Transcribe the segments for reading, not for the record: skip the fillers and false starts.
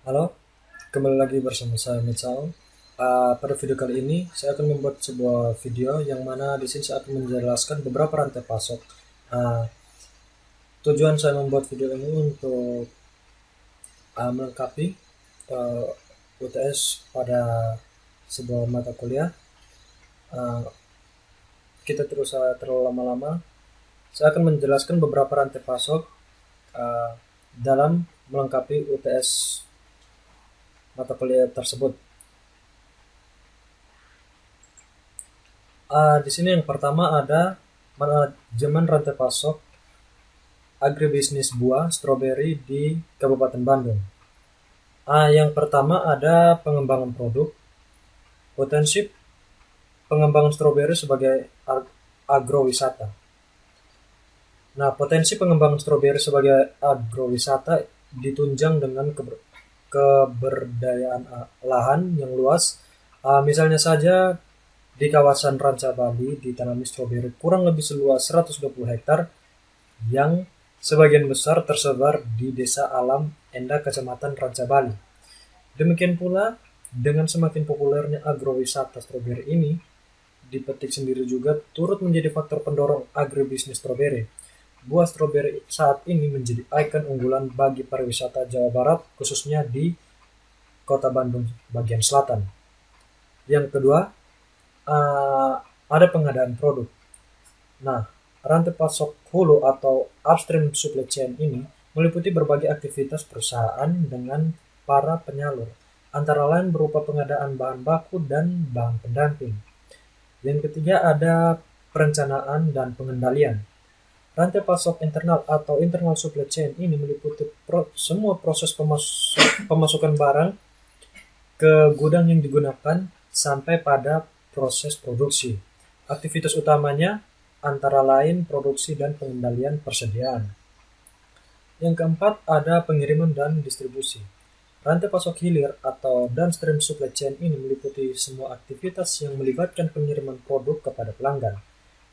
Halo, kembali lagi bersama saya Mitchell. Pada video kali ini saya akan membuat sebuah video yang mana di sini saya akan menjelaskan beberapa rantai pasok. Uh, Tujuan saya membuat video ini untuk melengkapi uh, UTS pada sebuah mata kuliah. Uh, kita terus terlalu lama-lama. Saya akan menjelaskan beberapa rantai pasok uh, dalam melengkapi UTS mata kuliah tersebut. Di sini yang pertama ada manajemen rantai pasok agribisnis buah stroberi di Kabupaten Bandung. Yang pertama ada pengembangan produk, potensi pengembangan stroberi sebagai agrowisata. Nah, potensi pengembangan stroberi sebagai agrowisata ditunjang dengan keberdayaan lahan yang luas. Misalnya saja di kawasan Ranca Bali ditanami stroberi kurang lebih seluas 120 hektar yang sebagian besar tersebar di Desa Alam Endah, Kecamatan Ranca Bali. Demikian pula dengan semakin populernya agrowisata stroberi ini, dipetik sendiri juga turut menjadi faktor pendorong agribisnis stroberi. Buah stroberi saat ini menjadi ikon unggulan bagi pariwisata Jawa Barat, khususnya di Kota Bandung bagian selatan. Yang kedua, ada pengadaan produk. Nah, rantai pasok hulu atau upstream supply chain ini meliputi berbagai aktivitas perusahaan dengan para penyalur, antara lain berupa pengadaan bahan baku dan bahan pendamping. Yang ketiga ada perencanaan dan pengendalian. Rantai pasok internal atau internal supply chain ini meliputi semua proses pemasukan barang ke gudang yang digunakan sampai pada proses produksi. Aktivitas utamanya antara lain produksi dan pengendalian persediaan. Yang keempat ada pengiriman dan distribusi. Rantai pasok hilir atau downstream supply chain ini meliputi semua aktivitas yang melibatkan pengiriman produk kepada pelanggan.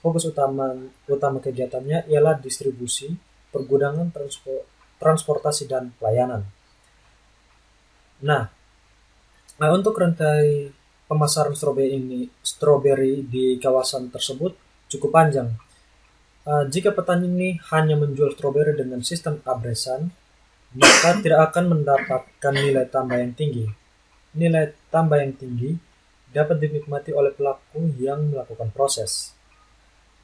Fokus utama kegiatannya ialah distribusi, pergudangan, transportasi, dan pelayanan. Nah, untuk rantai pemasaran stroberi di kawasan tersebut cukup panjang. Jika petani ini hanya menjual stroberi dengan sistem abresan, maka tidak akan mendapatkan nilai tambah yang tinggi. Nilai tambah yang tinggi dapat dinikmati oleh pelaku yang melakukan proses.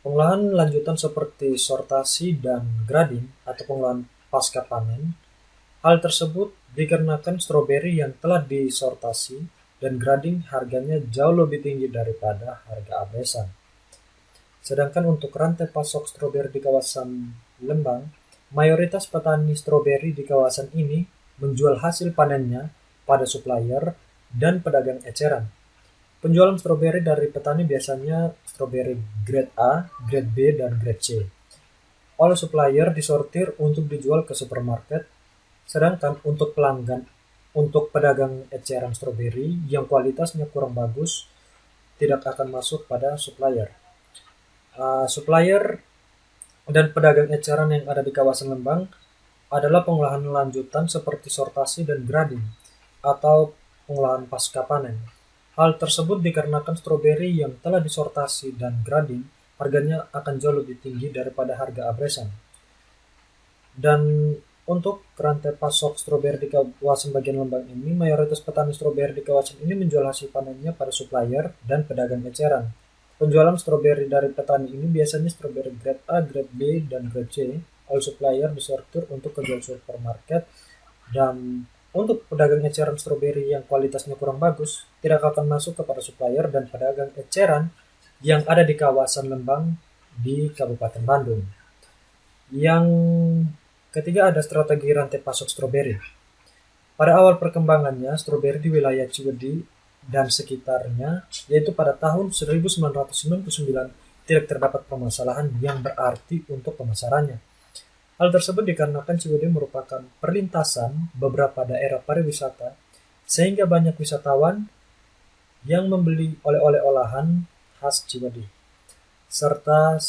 Pengolahan lanjutan seperti sortasi dan grading atau pengolahan pasca panen. Hal tersebut dikarenakan stroberi yang telah disortasi dan grading harganya jauh lebih tinggi daripada harga abresan. Sedangkan untuk rantai pasok stroberi di kawasan Lembang, mayoritas petani stroberi di kawasan ini menjual hasil panennya pada supplier dan pedagang eceran. Penjualan stroberi dari petani biasanya stroberi grade A, grade B, dan grade C. Oleh supplier disortir untuk dijual ke supermarket, sedangkan untuk pedagang eceran stroberi yang kualitasnya kurang bagus, tidak akan masuk pada supplier. Supplier dan pedagang eceran yang ada di kawasan Lembang adalah pengolahan lanjutan seperti sortasi dan grading atau pengolahan pasca panen. Hal tersebut dikarenakan stroberi yang telah disortasi dan grading harganya akan jauh lebih tinggi daripada harga abresan. Dan untuk rantai pasok stroberi di kawasan bagian Lembang ini, mayoritas petani stroberi di kawasan ini menjual hasil panennya pada supplier dan pedagang eceran. Penjualan stroberi dari petani ini biasanya stroberi grade A, grade B, dan grade C oleh supplier disortir untuk kejual supermarket, dan untuk pedagang eceran stroberi yang kualitasnya kurang bagus tidak akan masuk kepada supplier dan pedagang eceran yang ada di kawasan Lembang di Kabupaten Bandung. Yang ketiga ada strategi rantai pasok stroberi. Pada awal perkembangannya, stroberi di wilayah Ciwidey dan sekitarnya, yaitu pada tahun 1999, tidak terdapat permasalahan yang berarti untuk pemasarannya. Hal tersebut dikarenakan Ciwidey merupakan perlintasan beberapa daerah pariwisata, sehingga banyak wisatawan yang membeli oleh-oleh olahan khas Ciwidey, serta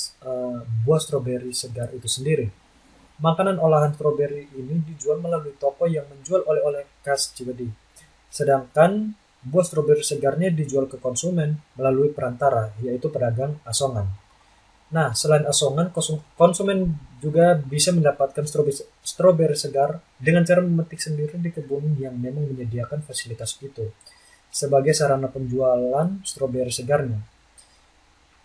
buah stroberi segar itu sendiri. Makanan olahan stroberi ini dijual melalui toko yang menjual oleh-oleh khas Ciwidey. Sedangkan buah stroberi segarnya dijual ke konsumen melalui perantara, yaitu pedagang asongan. Nah, selain asongan, konsumen juga bisa mendapatkan stroberi segar dengan cara memetik sendiri di kebun yang memang menyediakan fasilitas itu sebagai sarana penjualan stroberi segarnya.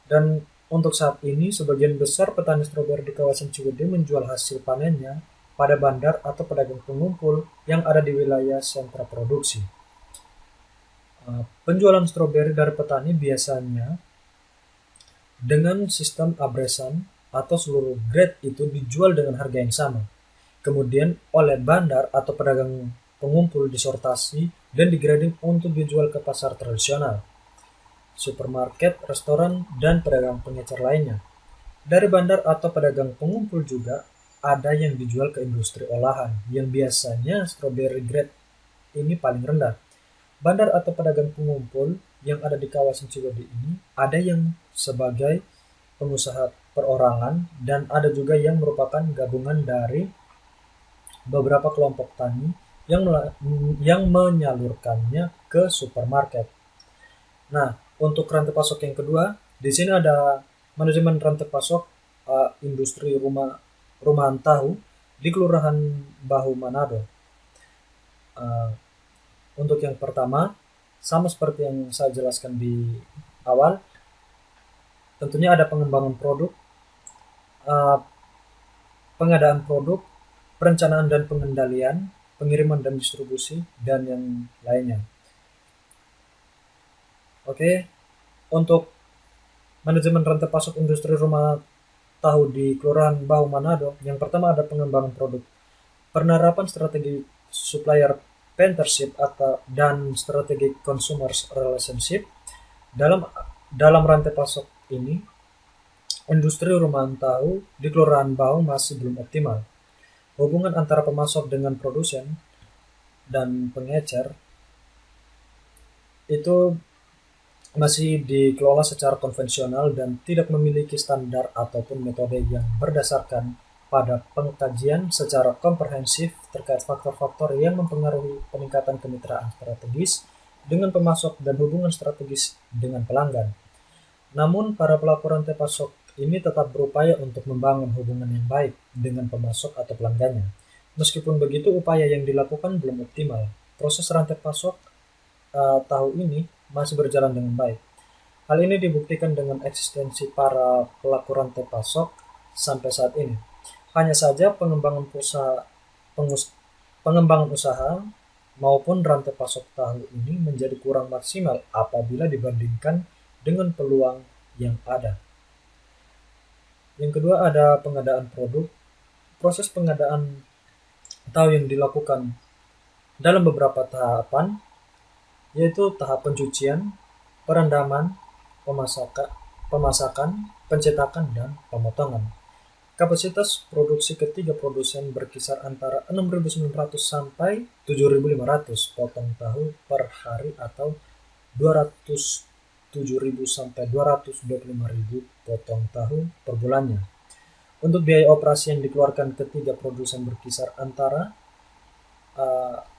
Dan untuk saat ini, sebagian besar petani stroberi di kawasan Ciwidey menjual hasil panennya pada bandar atau pedagang pengumpul yang ada di wilayah sentra produksi. Penjualan stroberi dari petani biasanya dengan sistem abresan atau seluruh grade itu dijual dengan harga yang sama. Kemudian oleh bandar atau pedagang pengumpul disortasi dan digrading untuk dijual ke pasar tradisional, supermarket, restoran, dan pedagang pengecer lainnya. Dari bandar atau pedagang pengumpul juga ada yang dijual ke industri olahan yang biasanya stroberi grade ini paling rendah. Bandar atau pedagang pengumpul yang ada di kawasan Ciwidey ini ada yang sebagai pengusaha perorangan dan ada juga yang merupakan gabungan dari beberapa kelompok tani yang menyalurkannya ke supermarket. Nah, untuk rantai pasok yang kedua, di sini ada manajemen rantai pasok industri rumahan tahu di Kelurahan Bahu Manado. Untuk yang pertama, sama seperti yang saya jelaskan di awal, tentunya ada pengembangan produk, pengadaan produk, perencanaan dan pengendalian, pengiriman dan distribusi, dan yang lainnya. Oke, untuk manajemen rantai pasok industri rumah tahu di Kelurahan Bahu Manado, yang pertama ada pengembangan produk, penerapan strategi supplier partnership dan strategi consumer relationship. Dalam rantai pasok ini, industri rumahan tahu di Kelurahan Bahu masih belum optimal. Hubungan antara pemasok dengan produsen dan pengecer itu masih dikelola secara konvensional dan tidak memiliki standar ataupun metode yang berdasarkan pada pengkajian secara komprehensif terkait faktor-faktor yang mempengaruhi peningkatan kemitraan strategis dengan pemasok dan hubungan strategis dengan pelanggan. Namun, para pelaku rantai pasok ini tetap berupaya untuk membangun hubungan yang baik dengan pemasok atau pelanggannya. Meskipun begitu, upaya yang dilakukan belum optimal. Proses rantai pasok tahu ini masih berjalan dengan baik. Hal ini dibuktikan dengan eksistensi para pelaku rantai pasok sampai saat ini. Hanya saja pengembangan usaha maupun rantai pasok tahu ini menjadi kurang maksimal apabila dibandingkan dengan peluang yang ada. Yang kedua ada pengadaan produk. Proses pengadaan tahu yang dilakukan dalam beberapa tahapan, yaitu tahap pencucian, perendaman, pemasakan, pencetakan, dan pemotongan. Kapasitas produksi ketiga produsen berkisar antara 6.900 sampai 7.500 potong tahu per hari atau 207.000 sampai 225.000 potong tahu per bulannya. Untuk biaya operasi yang dikeluarkan ketiga produsen berkisar antara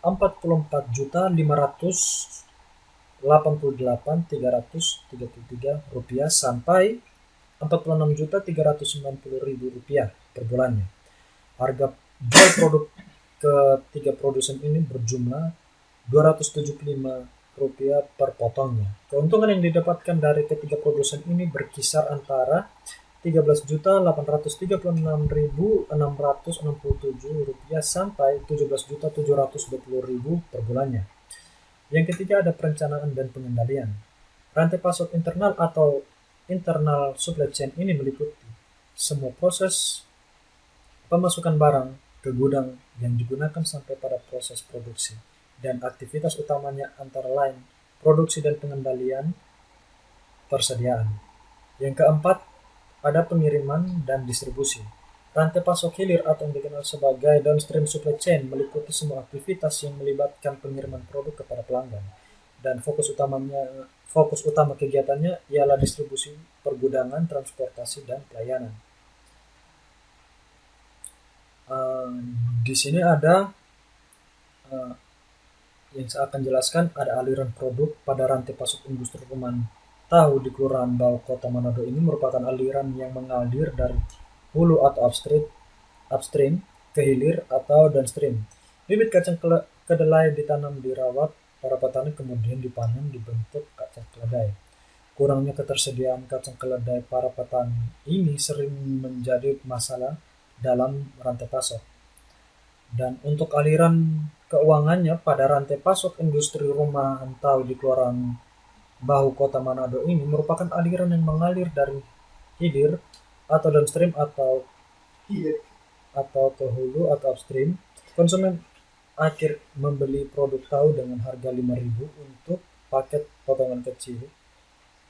44.588.333 rupiah sampai 46.390.000 rupiah per bulannya. Harga jual produk ketiga produsen ini berjumlah 275 rupiah per potongnya. Keuntungan yang didapatkan dari ketiga produsen ini berkisar antara 13.836.667 rupiah sampai 17.720.000 per bulannya. Yang ketiga ada perencanaan dan pengendalian. Rantai pasok internal atau internal supply chain ini meliputi semua proses pemasukan barang ke gudang yang digunakan sampai pada proses produksi, dan aktivitas utamanya antara lain produksi dan pengendalian persediaan. Yang keempat, ada pengiriman dan distribusi. Rantai pasok hilir atau yang dikenal sebagai downstream supply chain meliputi semua aktivitas yang melibatkan pengiriman produk kepada pelanggan, dan fokus utama kegiatannya ialah distribusi, pergudangan, transportasi, dan pelayanan. Di sini ada yang saya akan jelaskan ada aliran produk pada rantai pasok industri rumahan tahu di Kelurahan Bau, Kota Manado ini merupakan aliran yang mengalir dari hulu atau upstream ke hilir atau downstream. Bibit kacang kedelai ditanam dirawat, para petani kemudian dipanen dibentuk kacang kedelai. Kurangnya ketersediaan kacang kedelai para petani ini sering menjadi masalah dalam rantai pasok. Dan untuk aliran keuangannya pada rantai pasok industri rumahan tahu di Kelurahan Bahu Kota Manado ini merupakan aliran yang mengalir dari hilir atau downstream atau ke hulu atau upstream. Konsumen akhir membeli produk tahu dengan harga 5.000 untuk paket potongan kecil,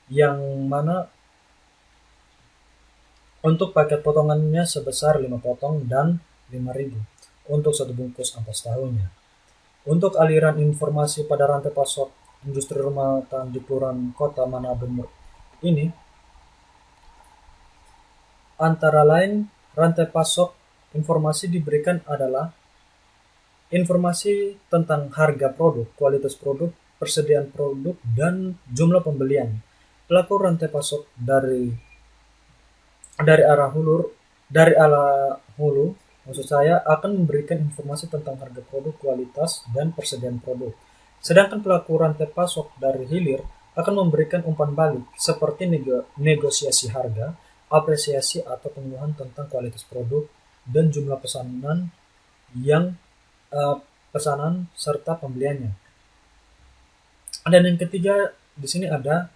yang mana untuk paket potongannya sebesar 5 potong dan 5.000 untuk satu bungkus ampas tahunya. Untuk aliran informasi pada rantai pasok industri rumahan di Kelurahan Kota Manado ini, antara lain rantai pasok informasi diberikan adalah informasi tentang harga produk, kualitas produk, persediaan produk, dan jumlah pembelian. Pelaku rantai pasok dari arah hulu maksud saya akan memberikan informasi tentang harga produk, kualitas, dan persediaan produk. Sedangkan pelaku rantai pasok dari hilir akan memberikan umpan balik seperti negosiasi harga, apresiasi atau pengumuman tentang kualitas produk dan jumlah yang uh, pesanan serta pembeliannya. Dan yang ketiga di sini ada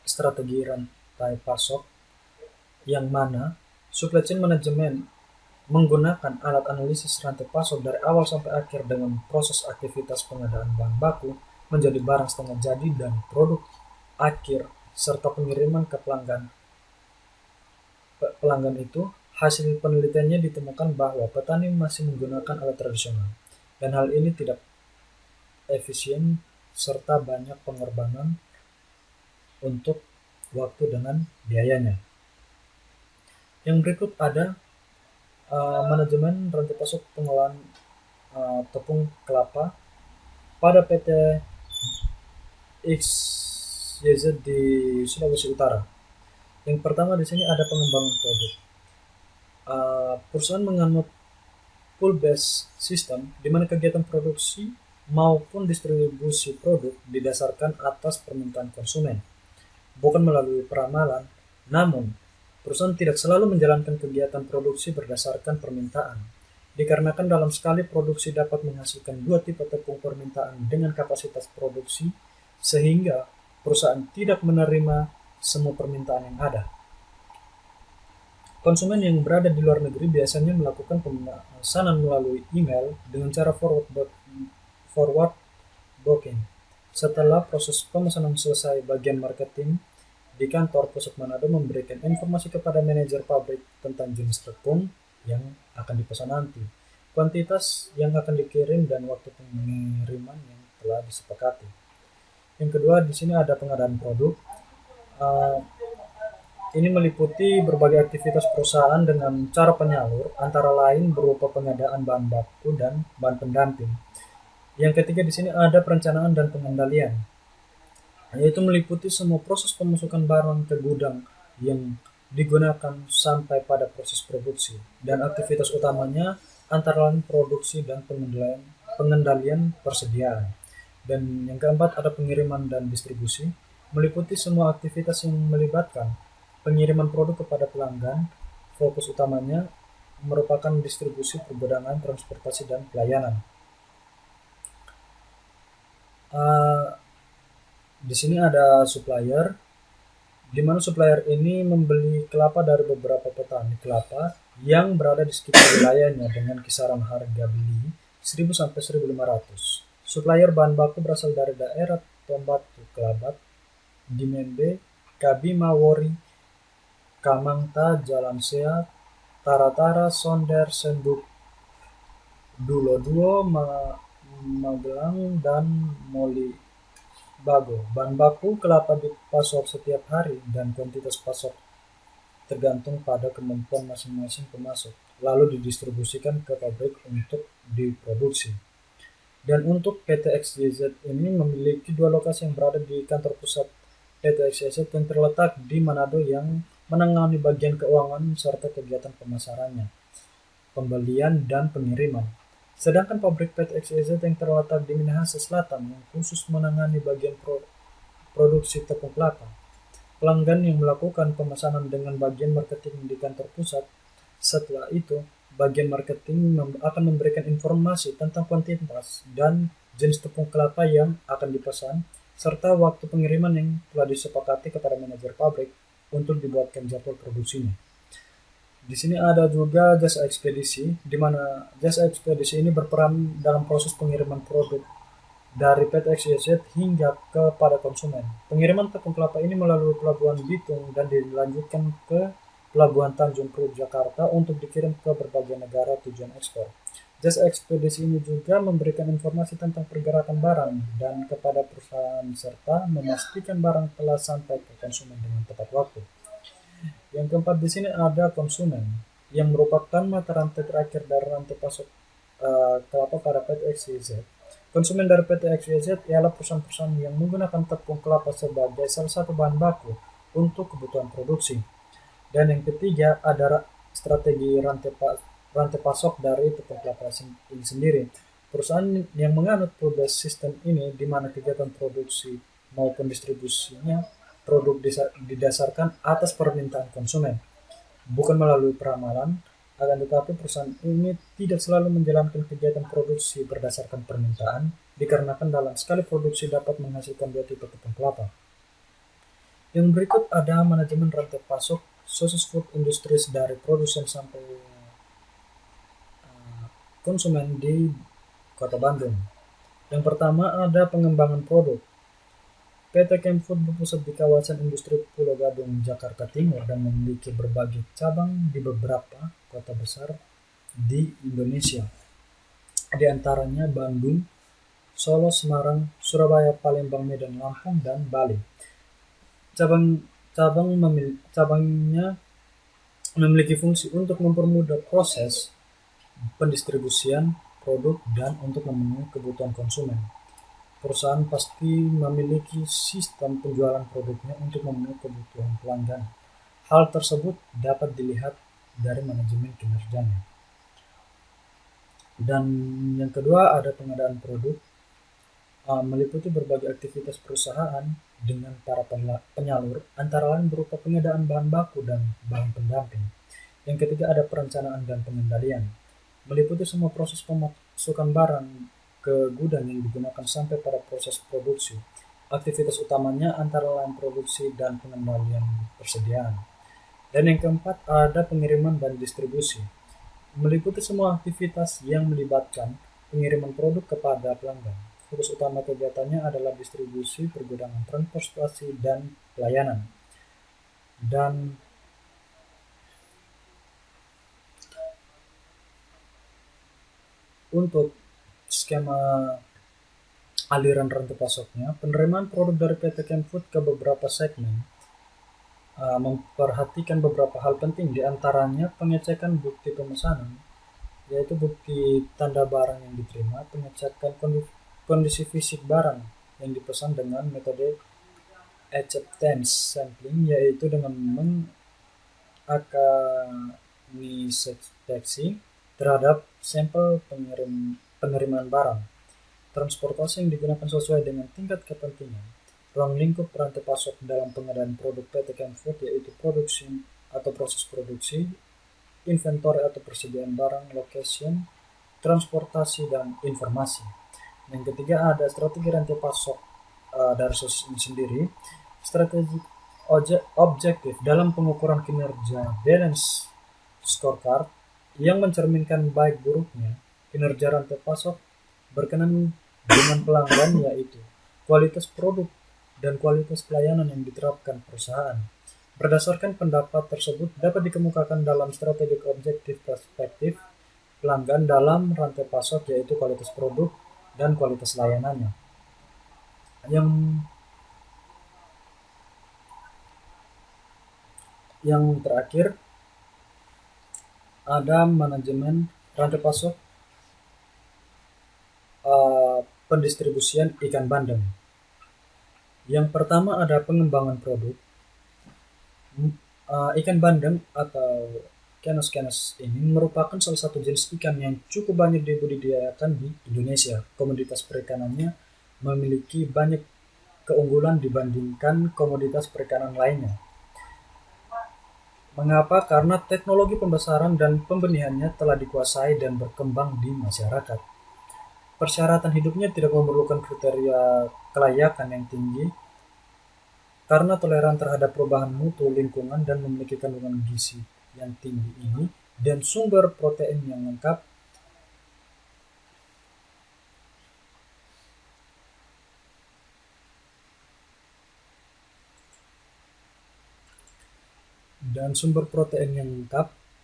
strategi rantai pasok, yang mana supply chain management menggunakan alat analisis rantai pasok dari awal sampai akhir dengan proses aktivitas pengadaan bahan baku menjadi barang setengah jadi dan produk akhir serta pengiriman ke pelanggan itu. Hasil penelitiannya ditemukan bahwa petani masih menggunakan alat tradisional dan hal ini tidak efisien serta banyak pengorbanan untuk waktu dengan biayanya. Yang berikut ada manajemen rantai pasok pengolahan tepung kelapa pada PT XYZ di Sulawesi Utara. Yang pertama di sini ada pengembangan produk. Perusahaan menganut pull based system di mana kegiatan produksi maupun distribusi produk didasarkan atas permintaan konsumen, bukan melalui peramalan. Namun, perusahaan tidak selalu menjalankan kegiatan produksi berdasarkan permintaan, dikarenakan dalam sekali produksi dapat menghasilkan dua tipe tepung permintaan dengan kapasitas produksi, sehingga perusahaan tidak menerima semua permintaan yang ada. Konsumen yang berada di luar negeri biasanya melakukan pemesanan melalui email dengan cara forward booking. Setelah proses pemesanan selesai, bagian marketing di kantor pusat Manado memberikan informasi kepada manajer pabrik tentang jenis tepung yang akan dipesan nanti, kuantitas yang akan dikirim, dan waktu pengiriman yang telah disepakati. Yang kedua, di sini ada pengadaan produk. Ini meliputi berbagai aktivitas perusahaan dengan cara penyalur, antara lain berupa pengadaan bahan baku dan bahan pendamping. Yang ketiga di sini ada perencanaan dan pengendalian, yaitu meliputi semua proses pemasukan barang ke gudang yang digunakan sampai pada proses produksi, dan aktivitas utamanya antara lain produksi dan pengendalian persediaan. Dan yang keempat ada pengiriman dan distribusi, meliputi semua aktivitas yang melibatkan pengiriman produk kepada pelanggan. Fokus utamanya merupakan distribusi, pergudangan, transportasi, dan pelayanan. Di sini ada supplier, di mana supplier ini membeli kelapa dari beberapa petani kelapa yang berada di sekitar wilayahnya dengan kisaran harga beli 1.000 sampai 1.500. Supplier bahan baku berasal dari daerah Tombatu, Kelabat, Dimembe, Kabima, Wori, Kamangta, Jalan Sea, Taratara, Sonder, Senduk, Dulo, Magelang, dan Moli Bago. Bahan baku kelapa dipasok setiap hari dan kuantitas pasok tergantung pada kemampuan masing-masing pemasok, lalu didistribusikan ke pabrik untuk diproduksi. Dan untuk PT XYZ ini memiliki dua lokasi yang berada di kantor pusat PT XYZ yang terletak di Manado yang menangani bagian keuangan serta kegiatan pemasarannya, pembelian, dan pengiriman. Sedangkan pabrik PT XYZ yang terletak di Minahasa Selatan yang khusus menangani bagian produksi tepung kelapa. Pelanggan yang melakukan pemesanan dengan bagian marketing di kantor pusat. Setelah itu, bagian marketing akan memberikan informasi tentang kuantitas dan jenis tepung kelapa yang akan dipesan, serta waktu pengiriman yang telah disepakati kepada manajer pabrik untuk dibuatkan jadwal produksinya. Di sini ada juga jasa ekspedisi, di mana jasa ekspedisi ini berperan dalam proses pengiriman produk dari PT XYZ hingga kepada konsumen. Pengiriman tepung kelapa ini melalui Pelabuhan Bitung dan dilanjutkan ke Pelabuhan Tanjung Priok Jakarta untuk dikirim ke berbagai negara tujuan ekspor. Jasa ekspedisi ini juga memberikan informasi tentang pergerakan barang dan kepada perusahaan serta memastikan barang telah sampai ke konsumen dengan tepat waktu. Yang keempat di sini ada konsumen yang merupakan mata rantai terakhir dari rantai pasok kelapa pada PT XYZ. Konsumen dari PT XYZ ialah perusahaan-perusahaan yang menggunakan tepung kelapa sebagai salah satu bahan baku untuk kebutuhan produksi. Dan yang ketiga ada strategi rantai pasok dari tepung kelapa ini sendiri. Perusahaan yang menganut progress system ini di mana kegiatan produksi maupun distribusinya produk didasarkan atas permintaan konsumen, bukan melalui peramalan. Akan tetapi perusahaan ini tidak selalu menjalankan kegiatan produksi berdasarkan permintaan, dikarenakan dalam sekali produksi dapat menghasilkan 2 tipe tepung kelapa. Yang berikut ada manajemen rantai pasok Sources Food Industries dari produsen sampai konsumen di Kota Bandung. Yang pertama ada pengembangan produk. PT Kemfood berpusat di kawasan industri Pulau Gadung, Jakarta Timur dan memiliki berbagai cabang di beberapa kota besar di Indonesia. Di antaranya Bandung, Solo, Semarang, Surabaya, Palembang, Medan, Lampung, dan Bali. Cabangnya memiliki fungsi untuk mempermudah proses pendistribusian produk dan untuk memenuhi kebutuhan konsumen. Perusahaan pasti memiliki sistem penjualan produknya untuk memenuhi kebutuhan pelanggan. Hal tersebut dapat dilihat dari manajemen kinerjanya. Dan yang kedua ada pengadaan produk, meliputi berbagai aktivitas perusahaan dengan para penyalur, antara lain berupa pengadaan bahan baku dan bahan pendamping. Yang ketiga ada perencanaan dan pengendalian, meliputi semua proses pemasukan barang ke gudang yang digunakan sampai pada proses produksi. Aktivitas utamanya antara lain produksi dan pengendalian persediaan. Dan yang keempat ada pengiriman dan distribusi, meliputi semua aktivitas yang melibatkan pengiriman produk kepada pelanggan. Fokus utama kegiatannya adalah distribusi, pergudangan, transportasi, dan pelayanan. Dan untuk skema aliran rantai pasoknya, penerimaan produk dari PT Kemfood ke beberapa segmen memperhatikan beberapa hal penting, diantaranya pengecekan bukti pemesanan, yaitu bukti tanda barang yang diterima, pengecekan kondisi fisik barang yang dipesan dengan metode acceptance sampling, yaitu dengan menginspeksi terhadap sampel penerimaan barang. Transportasi yang digunakan sesuai dengan tingkat kepentingan. Ruang lingkup rantai pasok dalam pengadaan produk PT Kemfood yaitu produksi atau proses produksi, inventory atau persediaan barang, location, transportasi, dan informasi. Yang ketiga ada strategi rantai pasok dari source ini sendiri. Strategi objektif dalam pengukuran kinerja balance scorecard yang mencerminkan baik buruknya kinerja rantai pasok berkenan dengan pelanggan, yaitu kualitas produk dan kualitas pelayanan yang diterapkan perusahaan. Berdasarkan pendapat tersebut dapat dikemukakan dalam strategi objektif perspektif pelanggan dalam rantai pasok, yaitu kualitas produk dan kualitas layanannya. Yang terakhir ada manajemen rantai pasok pendistribusian ikan bandeng. Yang pertama ada pengembangan produk. Ikan bandeng atau Canis canis ini merupakan salah satu jenis ikan yang cukup banyak dibudidayakan di Indonesia. Komoditas perikanannya memiliki banyak keunggulan dibandingkan komoditas perikanan lainnya. Mengapa? Karena teknologi pembesaran dan pembenihannya telah dikuasai dan berkembang di masyarakat. Persyaratan hidupnya tidak memerlukan kriteria kelayakan yang tinggi karena toleran terhadap perubahan mutu lingkungan dan memiliki kandungan gizi yang tinggi ini dan sumber protein yang lengkap.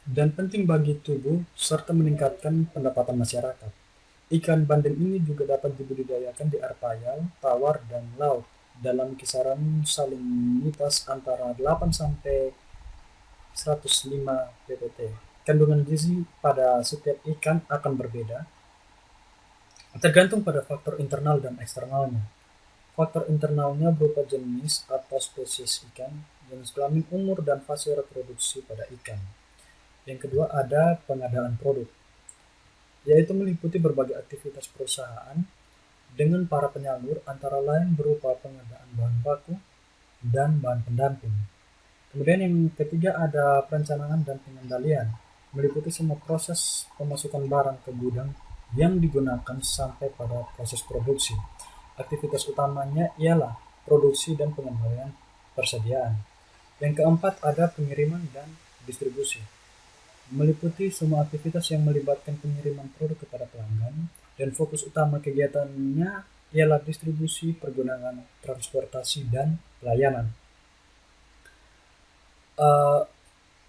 Dan penting bagi tubuh serta meningkatkan pendapatan masyarakat. Ikan bandeng ini juga dapat dibudidayakan di air payau, tawar, dan laut dalam kisaran salinitas antara 8 sampai 105 ppt. Kandungan gizi pada setiap ikan akan berbeda, tergantung pada faktor internal dan eksternalnya. Faktor internalnya berupa jenis atau spesies ikan, jenis kelamin, umur, dan fase reproduksi pada ikan. Yang kedua ada pengadaan produk, yaitu meliputi berbagai aktivitas perusahaan dengan para penyalur antara lain berupa pengadaan bahan baku dan bahan pendamping. Kemudian yang ketiga ada perencanaan dan pengendalian, meliputi semua proses pemasukan barang ke gudang yang digunakan sampai pada proses produksi. Aktivitas utamanya ialah produksi dan pengendalian persediaan. Yang keempat ada pengiriman dan distribusi, meliputi semua aktivitas yang melibatkan pengiriman produk kepada pelanggan, dan fokus utama kegiatannya ialah distribusi, pergudangan, transportasi, dan pelayanan.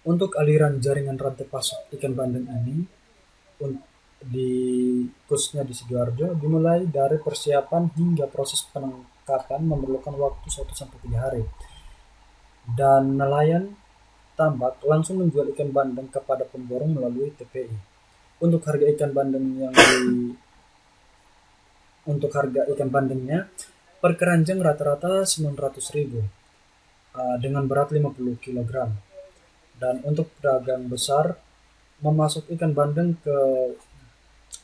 Untuk aliran jaringan rantai pasok ikan bandeng ini, khususnya di Sidoarjo, dimulai dari persiapan hingga proses penangkapan memerlukan waktu 1-3 hari. Dan nelayan tambak langsung menjual ikan bandeng kepada pemborong melalui TPI. Untuk harga ikan bandengnya per keranjang rata-rata 900.000 dengan berat 50 kg. Dan untuk pedagang besar memasok ikan bandeng ke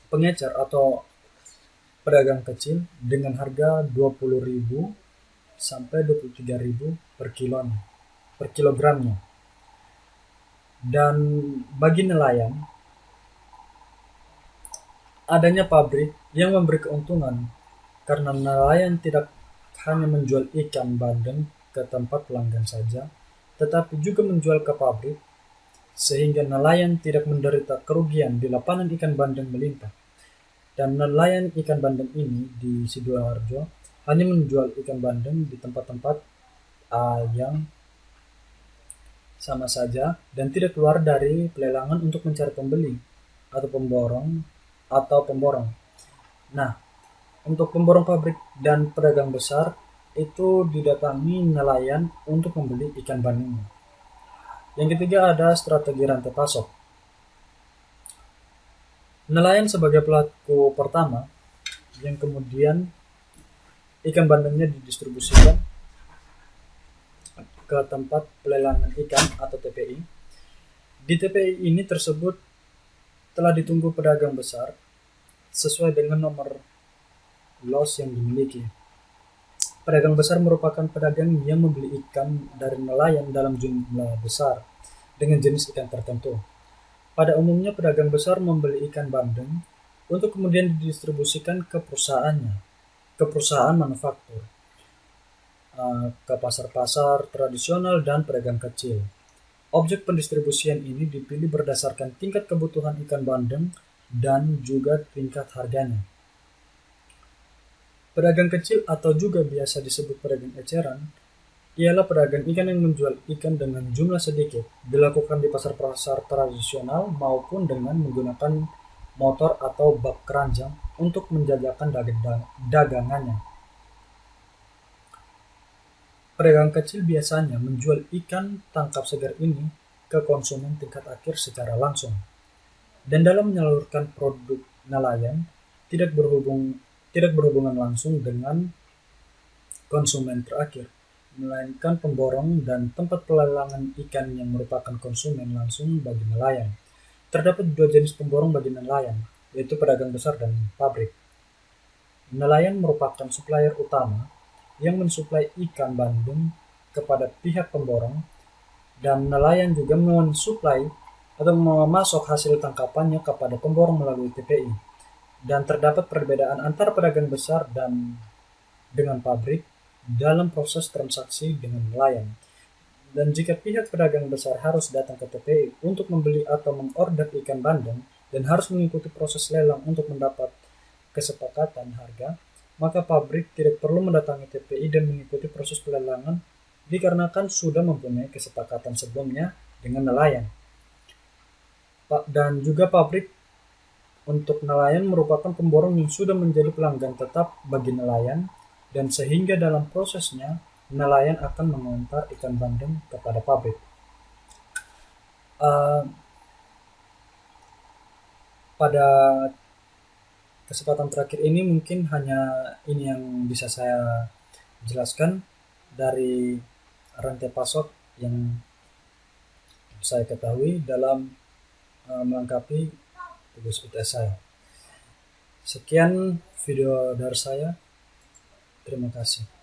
pengecer atau pedagang kecil dengan harga 20.000 sampai 23.000 per kilogramnya. Dan bagi nelayan, adanya pabrik yang memberi keuntungan karena nelayan tidak hanya menjual ikan bandeng ke tempat pelanggan saja, tetapi juga menjual ke pabrik, sehingga nelayan tidak menderita kerugian di lapangan ikan bandeng melimpah. Dan nelayan ikan bandeng ini di Sidoarjo hanya menjual ikan bandeng di tempat-tempat yang sama saja dan tidak keluar dari pelelangan untuk mencari pembeli atau pemborong. Nah, untuk pemborong pabrik dan pedagang besar itu didatangi nelayan untuk membeli ikan bandengnya. Yang ketiga ada strategi rantai pasok. Nelayan sebagai pelaku pertama yang kemudian ikan bandengnya didistribusikan ke tempat pelelangan ikan atau TPI. Di TPI ini tersebut telah ditunggu pedagang besar sesuai dengan nomor los yang dimiliki. Pedagang besar merupakan pedagang yang membeli ikan dari nelayan dalam jumlah besar dengan jenis ikan tertentu. Pada umumnya pedagang besar membeli ikan bandeng untuk kemudian didistribusikan ke perusahaan manufaktur, ke pasar-pasar tradisional dan pedagang kecil. Objek pendistribusian ini dipilih berdasarkan tingkat kebutuhan ikan bandeng dan juga tingkat harganya. Pedagang kecil atau juga biasa disebut pedagang eceran ialah pedagang ikan yang menjual ikan dengan jumlah sedikit, dilakukan di pasar-pasar tradisional maupun dengan menggunakan motor atau bak keranjang untuk menjajakan dagangannya. Pedagang kecil biasanya menjual ikan tangkap segar ini ke konsumen tingkat akhir secara langsung. Dan dalam menyalurkan produk nelayan, tidak berhubungan langsung dengan konsumen terakhir, melainkan pemborong dan tempat pelelangan ikan yang merupakan konsumen langsung bagi nelayan. Terdapat dua jenis pemborong bagi nelayan, yaitu pedagang besar dan pabrik. Nelayan merupakan supplier utama yang mensuplai ikan bandeng kepada pihak pemborong, dan nelayan juga mensuplai atau memasok hasil tangkapannya kepada pemborong melalui TPI. Dan terdapat perbedaan antara pedagang besar dan dengan pabrik dalam proses transaksi dengan nelayan. Dan jika pihak pedagang besar harus datang ke TPI untuk membeli atau mengorder ikan bandeng dan harus mengikuti proses lelang untuk mendapat kesepakatan harga, maka pabrik tidak perlu mendatangi TPI dan mengikuti proses pelelangan dikarenakan sudah mempunyai kesepakatan sebelumnya dengan nelayan. Dan juga pabrik untuk nelayan merupakan pemborong yang sudah menjadi pelanggan tetap bagi nelayan, dan sehingga dalam prosesnya nelayan akan mengantar ikan bandeng kepada pabrik. Pada kesempatan terakhir ini mungkin hanya ini yang bisa saya jelaskan dari rantai pasok yang saya ketahui dalam melengkapi tugas UTS saya. Sekian video dari saya. Terima kasih.